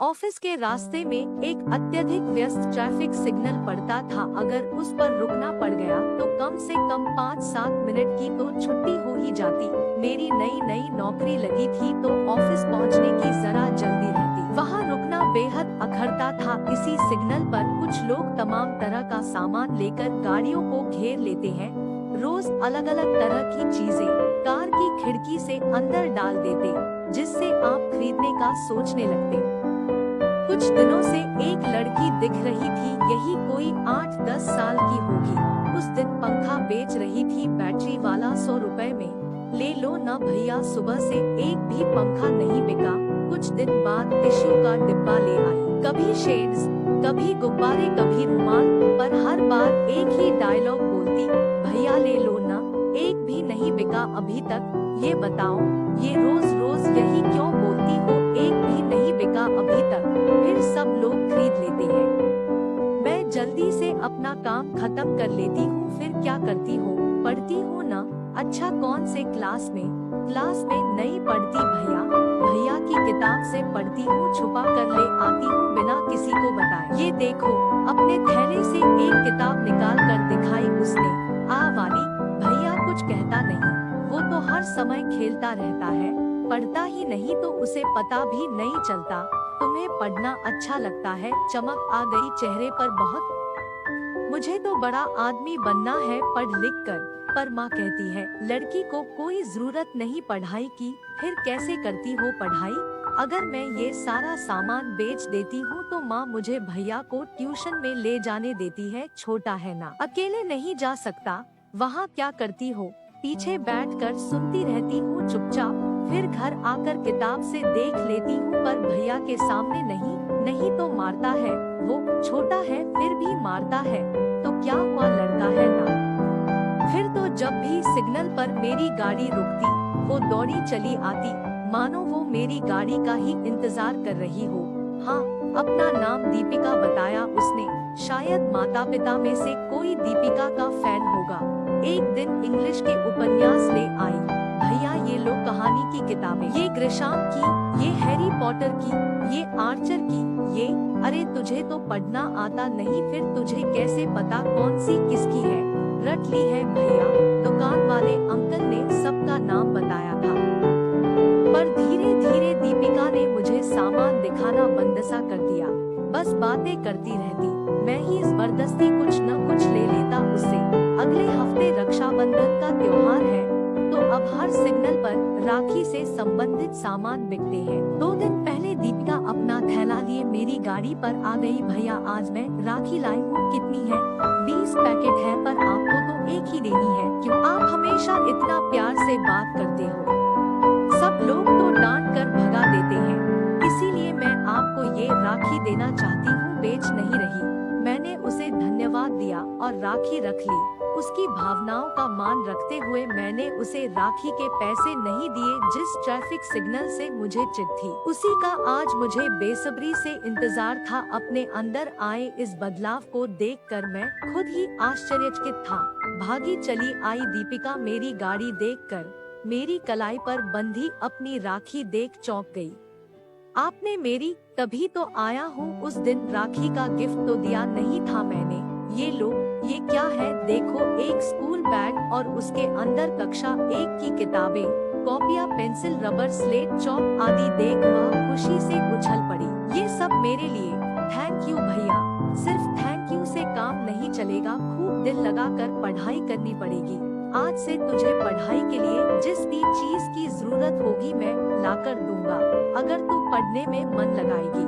Office के रास्ते में एक अत्यधिक व्यस्त ट्रैफिक सिग्नल पड़ता था। अगर उस पर रुकना पड़ गया तो कम से कम 5-7 मिनट की तो छुट्टी हो ही जाती। मेरी नई नई नौकरी लगी थी तो ऑफिस पहुंचने की जरा जल्दी रहती। वहां रुकना बेहद अखरता था। इसी सिग्नल पर कुछ लोग तमाम तरह का सामान लेकर गाड़ियों को घेर लेते हैं। रोज अलग अलग तरह की चीजें कार की खिड़की से अंदर डाल देते, जिससे आप खरीदने का सोचने लगते। कुछ दिनों से एक लड़की दिख रही थी, यही कोई 8-10 साल की होगी। उस दिन पंखा बेच रही थी, बैटरी वाला 100 रुपए में। ले लो ना भैया, सुबह से एक भी पंखा नहीं बिका। कुछ दिन बाद टिश्यू का डिब्बा ले आई, कभी शेड्स, कभी गुब्बारे, कभी रुमाल, पर हर बार एक ही डायलॉग बोलती, भैया ले लो ना, एक भी नहीं बिका अभी तक। ये बताओ, ये रोज रोज यही क्यों बोलती हो, एक भी नहीं बिका अभी तक? फिर सब लोग खरीद लेते हैं। मैं जल्दी से अपना काम खत्म कर लेती हूँ। फिर क्या करती हो? पढ़ती हूँ ना। अच्छा, कौन से क्लास में? क्लास में नहीं पढ़ती भैया, भैया की किताब से पढ़ती हूँ, छुपा कर ले आती हूँ बिना किसी को बताए। ये देखो, अपने थैले से एक किताब निकाल कर दिखाई उसने। आ वाली, भैया कुछ कहता नहीं, वो तो हर समय खेलता रहता है, पढ़ता ही नहीं तो उसे पता भी नहीं चलता। तुम्हें पढ़ना अच्छा लगता है? चमक आ गई चेहरे पर बहुत। मुझे तो बड़ा आदमी बनना है पढ़ लिख कर, पर माँ कहती है लड़की को कोई जरूरत नहीं पढ़ाई की। फिर कैसे करती हो पढ़ाई? अगर मैं ये सारा सामान बेच देती हूँ तो माँ मुझे भैया को ट्यूशन में ले जाने देती है, छोटा है ना, अकेले नहीं जा सकता। वहाँ क्या करती हो? पीछे बैठकर सुनती रहती हूँ चुपचाप। फिर घर आकर किताब से देख लेती हूँ, पर भैया के सामने नहीं। नहीं तो मारता है, वो छोटा है फिर भी मारता है। तो क्या हुआ, लड़का है ना। फिर तो जब भी सिग्नल पर मेरी गाड़ी रुकती, वो दौड़ी चली आती, मानो वो मेरी गाड़ी का ही इंतजार कर रही हो। हाँ, अपना नाम दीपिका बताया उसने। शायद माता पिता में से कोई दीपिका का फैन होगा। एक दिन इंग्लिश के उपन्यास ले आई। भैया ये लो कहानी की किताबें, ये ग्रिशाम की, ये हैरी पॉटर की, ये आर्चर की, ये। अरे तुझे तो पढ़ना आता नहीं, फिर तुझे कैसे पता कौन सी किसकी है? रट ली है भैया, दुकान वाले अंकल ने सबका नाम बताया था। पर धीरे धीरे दीपिका ने मुझे सामान दिखाना बंद सा कर दिया। बस बातें करती रहती, मैं ही जबरदस्ती कुछ न कुछ ले लेता उससे। अगले हफ्ते रक्षाबंधन का त्योहार है, तो अब हर सिग्नल पर राखी से संबंधित सामान बिकते हैं। 2 दिन पहले दीपिका अपना थैला लिए मेरी गाड़ी पर आ गई। भैया आज मैं राखी लाई हूँ, कितनी है? 20 पैकेट है, पर आपको तो एक ही देनी है। क्यों, आप हमेशा इतना प्यार से बात करते हो, सब लोग तो डांट कर भगा देते हैं, इसीलिए मैं आपको ये राखी देना चाहती हूँ, बेच नहीं रही। मैंने उसे धन्यवाद दिया और राखी रख ली। उसकी भावनाओं का मान रखते हुए मैंने उसे राखी के पैसे नहीं दिए। जिस ट्रैफिक सिग्नल से मुझे चिढ़ थी, उसी का आज मुझे बेसब्री से इंतजार था। अपने अंदर आए इस बदलाव को देखकर मैं खुद ही आश्चर्यचकित था। भागी चली आई दीपिका मेरी गाड़ी देखकर, मेरी कलाई पर बंधी अपनी राखी देख चौंक गई। आपने मेरी, तभी तो आया हूँ। उस दिन राखी का गिफ्ट तो दिया नहीं था मैंने। ये लो, ये क्या है? देखो, एक स्कूल बैग और उसके अंदर कक्षा 1 की किताबें, कॉपियाँ, पेंसिल, रबर, स्लेट, चौक आदि। देख वह खुशी से उछल पड़ी। ये सब मेरे लिए। थैंक यू भैया। सिर्फ थैंक यू से काम नहीं चलेगा, खूब दिल लगाकर पढ़ाई करनी पड़ेगी। आज से तुझे पढ़ाई के लिए जिस भी चीज की जरूरत होगी मैं लाकर दूंगा, अगर तू पढ़ने में मन लगाएगी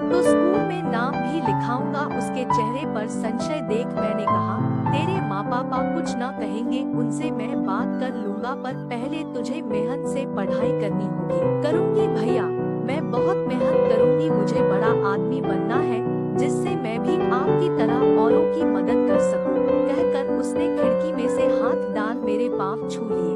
तो स्कूल में नाम भी लिखाऊंगा। उसके चेहरे पर संशय देख मैंने कहा, तेरे माँ पापा कुछ ना कहेंगे, उनसे मैं बात कर लूंगा, पर पहले तुझे मेहनत से पढ़ाई करनी होगी। करूंगी भैया, मैं बहुत मेहनत करूंगी, मुझे बड़ा आदमी बनना है, जिससे मैं भी आपकी तरह औरों की मदद कर सकूं। कहकर उसने खिड़की में से हाथ डाल मेरे पाँव छू लिए।